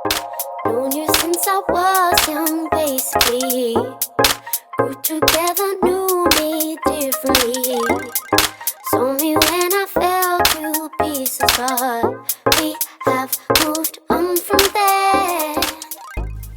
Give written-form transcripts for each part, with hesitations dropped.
Known you since I was young, basically. Grew together, knew me differently. Saw me when I fell to pieces, but we have moved on from there.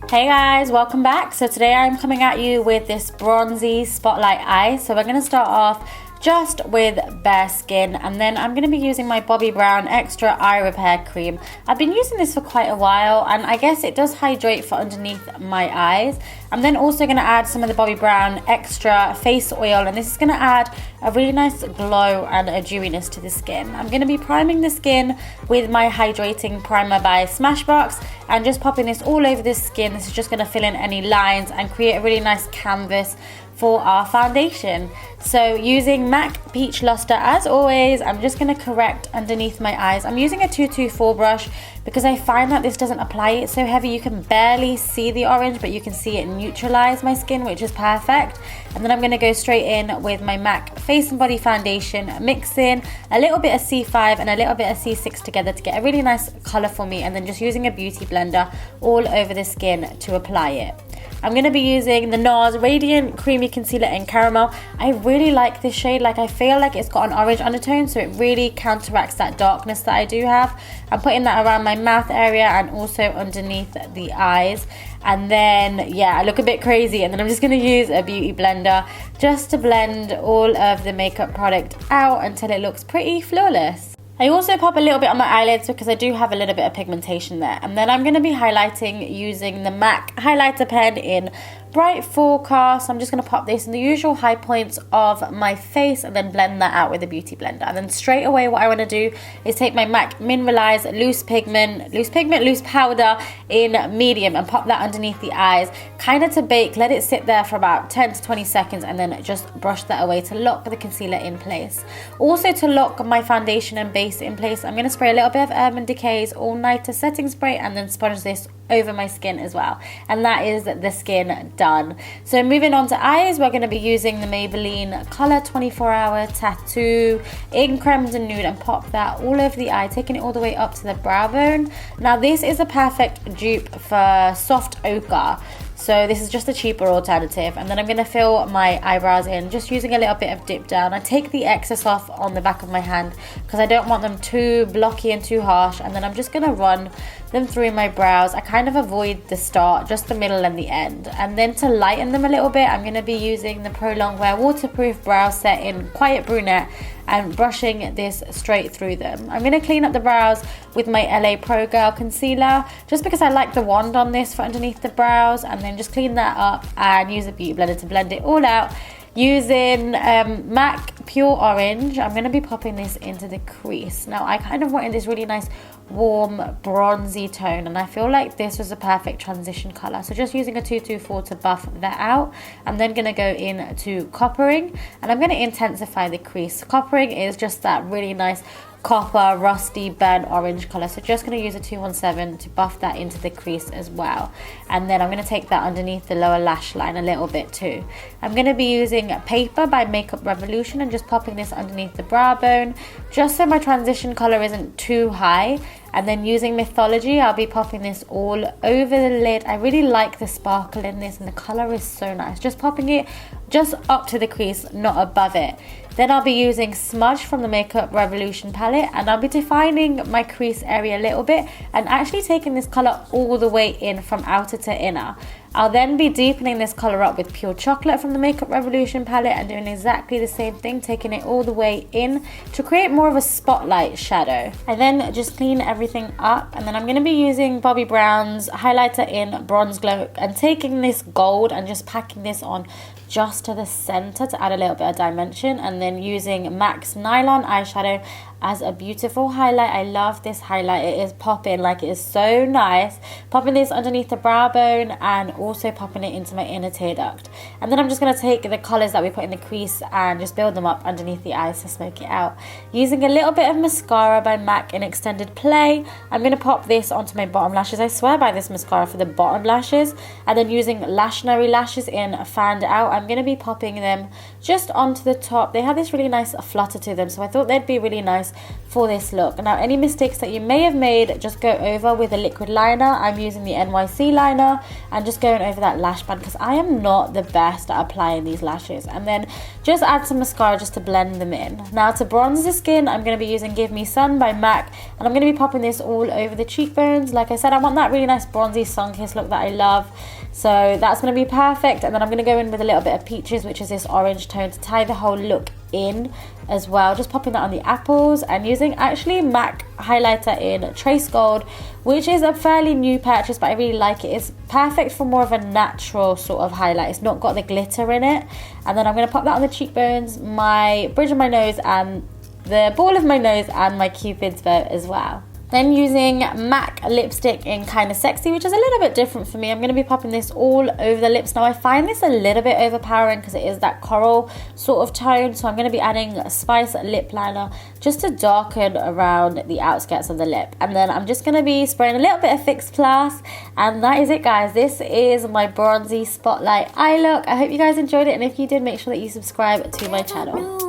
Hey guys, welcome back. So today I'm coming at you with this bronzy spotlight eye. So we're going to start off just with bare skin, and then I'm going to be using my Bobbi Brown Extra Eye Repair Cream. I've been using this for quite a while, and I guess it does hydrate for underneath my eyes. I'm then also going to add some of the Bobbi Brown Extra Face Oil, and this is going to add a really nice glow and a dewiness to the skin. I'm going to be priming the skin with my Hydrating Primer by Smashbox and just popping this all over the skin. This is just going to fill in any lines and create a really nice canvas for our foundation. So using MAC Peach Luster as always, I'm just going to correct underneath my eyes. I'm using a 224 brush because I find that this doesn't apply it so heavy. You can barely see the orange, but you can see it neutralize my skin, which is perfect. And then I'm going to go straight in with my MAC Face and Body Foundation, mix in a little bit of C5 and a little bit of C6 together to get a really nice color for me, and then just using a beauty blender all over the skin to apply it. I'm going to be using the NARS Radiant Creamy Concealer in Caramel. I really like this shade. Like, I feel like it's got an orange undertone, so it really counteracts that darkness that I do have. I'm putting that around my mouth area and also underneath the eyes. And then, yeah, I look a bit crazy. And then I'm just going to use a beauty blender just to blend all of the makeup product out until it looks pretty flawless. I also pop a little bit on my eyelids because I do have a little bit of pigmentation there. And then I'm going to be highlighting using the MAC highlighter pen in Bright Forecast. I'm just going to pop this in the usual high points of my face and then blend that out with a beauty blender. And then straight away what I want to do is take my MAC Mineralize Loose Powder in medium and pop that underneath the eyes, kind of to bake. Let it sit there for about 10 to 20 seconds and then just brush that away to lock the concealer in place. Also, to lock my foundation and base in place, I'm going to spray a little bit of Urban Decay's All Nighter Setting Spray and then sponge this over my skin as well. And that is the skin done. So moving on to eyes, we're going to be using the Maybelline Color 24 Hour Tattoo in Crimson Nude and pop that all over the eye, taking it all the way up to the brow bone. Now this is a perfect dupe for soft ochre. So this is just a cheaper alternative. And then I'm going to fill my eyebrows in just using a little bit of dip down. I take the excess off on the back of my hand because I don't want them too blocky and too harsh. And then I'm just going to run them through my brows. I kind of avoid the start, just the middle and the end. And then to lighten them a little bit, I'm going to be using the Pro Longwear Waterproof Brow Set in Quiet Brunette and brushing this straight through them. I'm going to clean up the brows with my LA Pro Girl Concealer just because I like the wand on this for underneath the brows, and then just clean that up and use a beauty blender to blend it all out. Using MAC Pure Orange, I'm going to be popping this into the crease. Now I kind of wanted this really nice warm bronzy tone, and I feel like this was a perfect transition color, so just using a 224 to buff that out. I'm then going to go into coppering, and I'm going to intensify the crease. Coppering is just that really nice copper, rusty, burnt orange color, so just going to use a 217 to buff that into the crease as well. And then I'm going to take that underneath the lower lash line a little bit too. I'm going to be using Paper by Makeup Revolution and just popping this underneath the brow bone just so my transition color isn't too high. And then using Mythology, I'll be popping this all over the lid. I really like the sparkle in this, and the color is so nice. Just popping it just up to the crease, not above it. Then I'll be using Smudge from the Makeup Revolution palette, and I'll be defining my crease area a little bit and actually taking this color all the way in from outer to inner. I'll then be deepening this color up with Pure Chocolate from the Makeup Revolution palette and doing exactly the same thing, taking it all the way in to create more of a spotlight shadow. I then just clean everything up, and then I'm going to be using Bobbi Brown's highlighter in Bronze Glow and taking this gold and just packing this on just to the center to add a little bit of dimension, and then using MAC's Nylon eyeshadow as a beautiful highlight. I love this highlight. It is popping, like, it is so nice. Popping this underneath the brow bone and also popping it into my inner tear duct. And then I'm just going to take the colors that we put in the crease and just build them up underneath the eyes to smoke it out. Using a little bit of mascara by MAC in Extended Play, I'm going to pop this onto my bottom lashes. I swear by this mascara for the bottom lashes. And then using Lashionary Lashes in Fanned Out, I'm I'm going to be popping them just onto the top. They have this really nice flutter to them, so I thought they'd be really nice for this look. Now, any mistakes that you may have made, just go over with a liquid liner. I'm using the NYC liner and just going over that lash band because I am not the best at applying these lashes. And then just add some mascara just to blend them in. Now, to bronze the skin, I'm going to be using Give Me Sun by MAC, and I'm going to be popping this all over the cheekbones. Like I said, I want that really nice bronzy sun-kissed look that I love, so that's going to be perfect. And then I'm going to go in with a little bit of Peaches, which is this orange tone, to tie the whole look in as well. Just popping that on the apples and using actually MAC highlighter in Trace Gold, which is a fairly new purchase, but I really like it. It's perfect for more of a natural sort of highlight. It's not got the glitter in it. And then I'm going to pop that on the cheekbones, my bridge of my nose, and the ball of my nose, and my cupid's bow as well. Then using MAC lipstick in Kinda Sexy, which is a little bit different for me, I'm going to be popping this all over the lips. Now, I find this a little bit overpowering because it is that coral sort of tone, so I'm going to be adding a Spice lip liner just to darken around the outskirts of the lip. And then I'm just going to be spraying a little bit of Fix Plus, and that is it, guys. This is my bronzy spotlight eye look. I hope you guys enjoyed it, and if you did, make sure that you subscribe to my channel.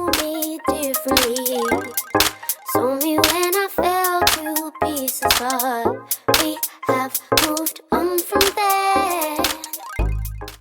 Saw me when I fell to pieces, but we have moved